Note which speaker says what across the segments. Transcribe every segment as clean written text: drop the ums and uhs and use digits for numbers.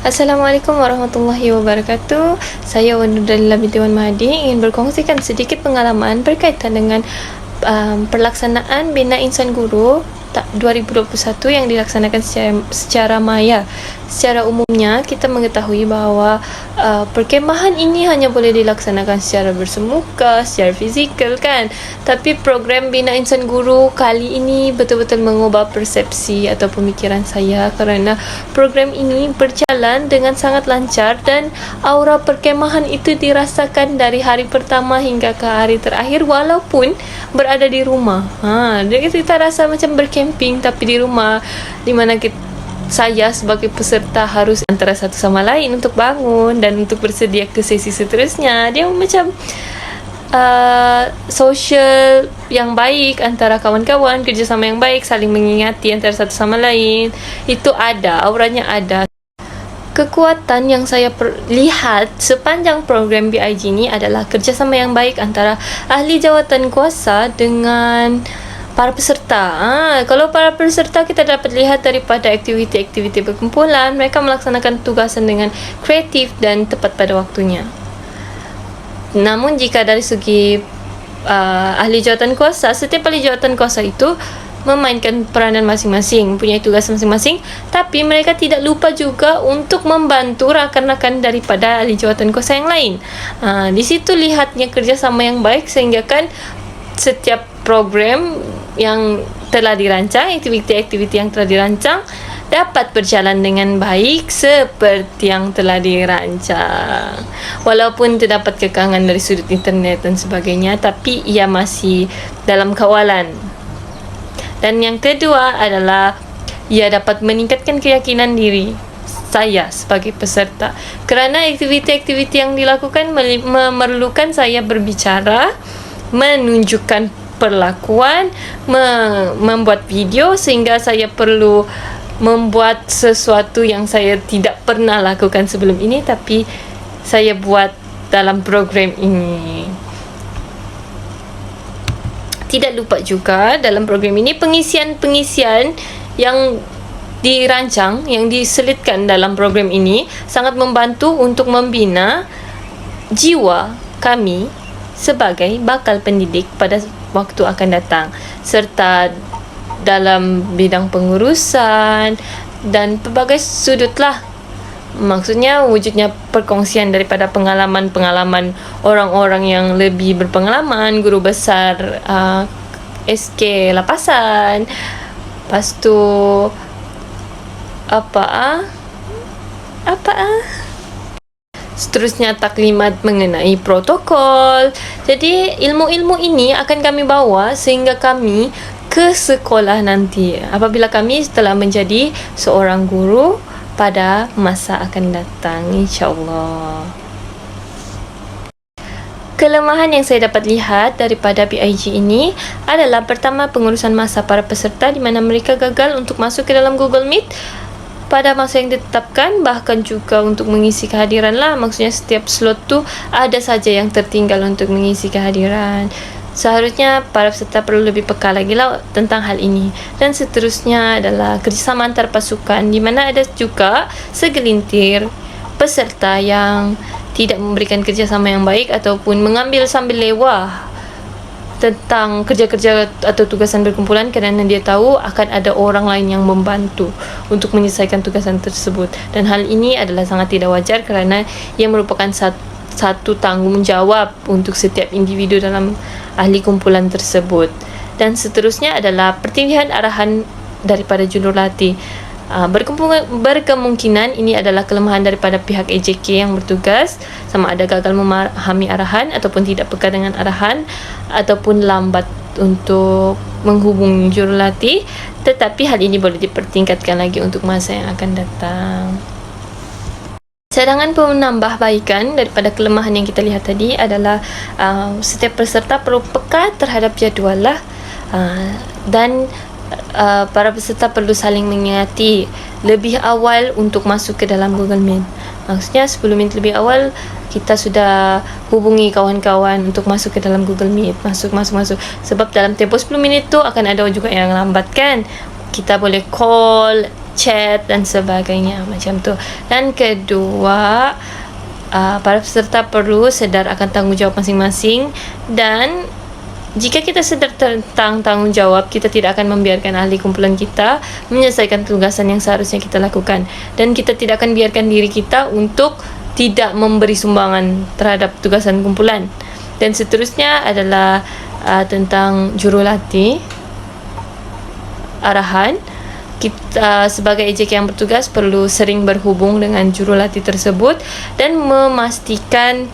Speaker 1: Assalamualaikum warahmatullahi wabarakatuh. Saya Wan Nurdalillah binti Wan Mahdi ingin berkongsikan sedikit pengalaman berkaitan dengan pelaksanaan Bina Insan Guru 2021 yang dilaksanakan secara maya. Secara umumnya kita mengetahui bahawa perkemahan ini hanya boleh dilaksanakan secara bersemuka, secara fizikal kan. Tapi program Bina Insan Guru kali ini betul-betul mengubah persepsi atau pemikiran saya, kerana program ini berjalan dengan sangat lancar dan aura perkemahan itu dirasakan dari hari pertama hingga ke hari terakhir walaupun berada di rumah. Jadi kita rasa macam berkemping tapi di rumah, di mana saya sebagai peserta harus antara satu sama lain untuk bangun dan untuk bersedia ke sesi seterusnya. Dia macam sosial yang baik antara kawan-kawan, kerjasama yang baik, saling mengingati antara satu sama lain. Itu ada, auranya ada. Kekuatan yang saya lihat sepanjang program BIG ini adalah kerjasama yang baik antara ahli jawatan kuasa dengan para peserta. Kalau para peserta kita dapat lihat daripada aktiviti-aktiviti berkumpulan, mereka melaksanakan tugasan dengan kreatif dan tepat pada waktunya. Namun jika dari segi ahli jawatan kuasa, setiap ahli jawatan kuasa itu memainkan peranan masing-masing, punya tugas masing-masing, tapi mereka tidak lupa juga untuk membantu rakan-rakan daripada ahli jawatan kuasa yang lain. Di situ lihatnya kerjasama yang baik, sehingga kan setiap program yang telah dirancang, aktiviti-aktiviti yang telah dirancang dapat berjalan dengan baik seperti yang telah dirancang. Walaupun terdapat kekangan dari sudut internet dan sebagainya, tapi ia masih dalam kawalan. Dan yang kedua adalah ia dapat meningkatkan keyakinan diri saya sebagai peserta, kerana aktiviti-aktiviti yang dilakukan memerlukan saya berbicara, menunjukkan perlakuan, membuat video, sehingga saya perlu membuat sesuatu yang saya tidak pernah lakukan sebelum ini, tapi saya buat dalam program ini. Tidak lupa juga dalam program ini pengisian-pengisian yang dirancang, yang diselitkan dalam program ini sangat membantu untuk membina jiwa kami sebagai bakal pendidik pada waktu akan datang, serta dalam bidang pengurusan dan pelbagai sudut lah. Maksudnya wujudnya perkongsian daripada pengalaman-pengalaman orang-orang yang lebih berpengalaman, guru besar SK Lapasan, lepas tu seterusnya taklimat mengenai protokol. Jadi ilmu-ilmu ini akan kami bawa sehingga kami ke sekolah nanti apabila kami telah menjadi seorang guru pada masa akan datang, insyaAllah. Kelemahan yang saya dapat lihat daripada BIG ini adalah pertama, pengurusan masa para peserta, di mana mereka gagal untuk masuk ke dalam Google Meet pada masa yang ditetapkan, bahkan juga untuk mengisi kehadiran lah. Maksudnya setiap slot tu ada saja yang tertinggal untuk mengisi kehadiran. Seharusnya para peserta perlu lebih peka lagi lah tentang hal ini. Dan seterusnya adalah kerjasama antar pasukan, di mana ada juga segelintir peserta yang tidak memberikan kerjasama yang baik ataupun mengambil sambil lewah tentang kerja-kerja atau tugasan berkumpulan, kerana dia tahu akan ada orang lain yang membantu untuk menyelesaikan tugasan tersebut. Dan hal ini adalah sangat tidak wajar, kerana ia merupakan satu tanggungjawab untuk setiap individu dalam ahli kumpulan tersebut. Dan seterusnya adalah pertilihan arahan daripada jurulatih. Berkemungkinan ini adalah kelemahan daripada pihak AJK yang bertugas, sama ada gagal memahami arahan ataupun tidak peka dengan arahan, ataupun lambat untuk menghubungi jurulatih. Tetapi hal ini boleh dipertingkatkan lagi untuk masa yang akan datang. Cadangan penambahbaikan daripada kelemahan yang kita lihat tadi adalah setiap peserta perlu peka terhadap jadual lah, dan para peserta perlu saling mengingati lebih awal untuk masuk ke dalam Google Meet. Maksudnya 10 minit lebih awal kita sudah hubungi kawan-kawan untuk masuk ke dalam Google Meet. Masuk. Sebab dalam tempoh 10 minit tu akan ada juga yang lambat kan. Kita boleh call chat dan sebagainya macam tu. Dan kedua, para peserta perlu sedar akan tanggungjawab masing-masing, dan jika kita sedar tentang tanggungjawab, kita tidak akan membiarkan ahli kumpulan kita menyelesaikan tugasan yang seharusnya kita lakukan, dan kita tidak akan biarkan diri kita untuk tidak memberi sumbangan terhadap tugasan kumpulan. Dan seterusnya adalah tentang jurulatih, arahan. Kita sebagai AJK yang bertugas perlu sering berhubung dengan jurulatih tersebut dan memastikan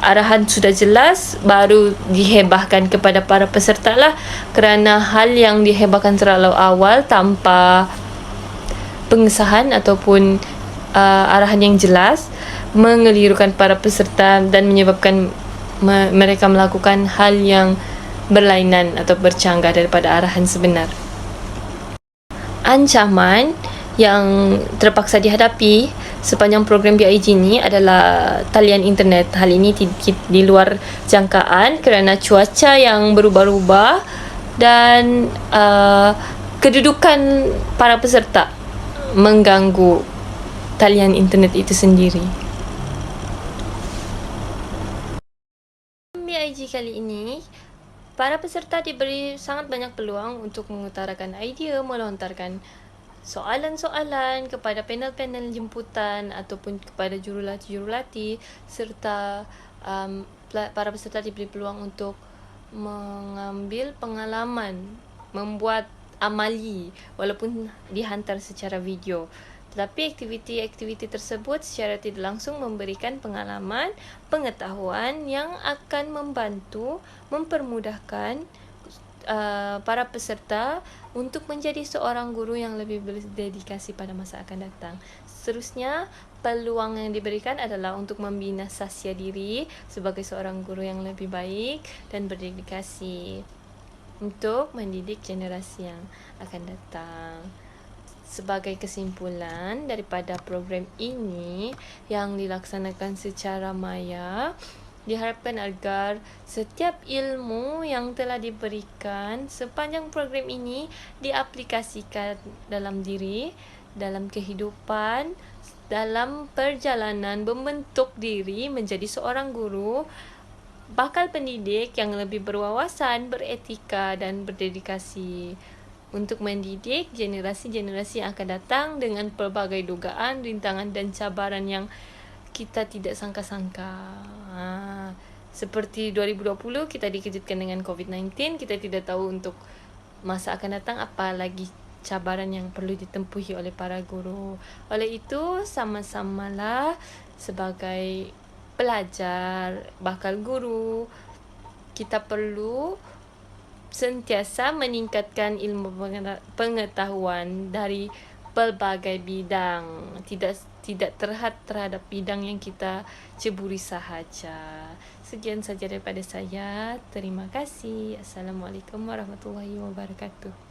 Speaker 1: arahan sudah jelas, baru dihebahkan kepada para peserta lah, kerana hal yang dihebahkan terlalu awal tanpa pengesahan ataupun arahan yang jelas mengelirukan para peserta dan menyebabkan mereka melakukan hal yang berlainan atau bercanggah daripada arahan sebenar. Ancaman yang terpaksa dihadapi sepanjang program BIG ini adalah talian internet. Hal ini di luar jangkaan kerana cuaca yang berubah-ubah dan kedudukan para peserta mengganggu talian internet itu sendiri. BIG kali ini, para peserta diberi sangat banyak peluang untuk mengutarakan idea, melontarkan soalan-soalan kepada panel-panel jemputan ataupun kepada jurulatih, serta para peserta diberi peluang untuk mengambil pengalaman membuat amali walaupun dihantar secara video. Tetapi aktiviti-aktiviti tersebut secara tidak langsung memberikan pengalaman, pengetahuan yang akan membantu, mempermudahkan para peserta untuk menjadi seorang guru yang lebih berdedikasi pada masa akan datang. Seterusnya, peluang yang diberikan adalah untuk membina sasya diri sebagai seorang guru yang lebih baik dan berdedikasi untuk mendidik generasi yang akan datang. Sebagai kesimpulan daripada program ini yang dilaksanakan secara maya, diharapkan agar setiap ilmu yang telah diberikan sepanjang program ini diaplikasikan dalam diri, dalam kehidupan, dalam perjalanan membentuk diri menjadi seorang guru, bakal pendidik yang lebih berwawasan, beretika dan berdedikasi untuk mendidik generasi-generasi yang akan datang dengan pelbagai dugaan, rintangan dan cabaran yang kita tidak sangka-sangka. Seperti 2020 kita dikejutkan dengan COVID-19, kita tidak tahu untuk masa akan datang apa lagi cabaran yang perlu ditempuhi oleh para guru. Oleh itu, sama-samalah sebagai pelajar, bakal guru, kita perlu sentiasa meningkatkan ilmu pengetahuan dari pelbagai bidang, tidak terhad terhadap bidang yang kita ceburi sahaja. Sekian saja daripada saya. Terima kasih. Assalamualaikum warahmatullahi wabarakatuh.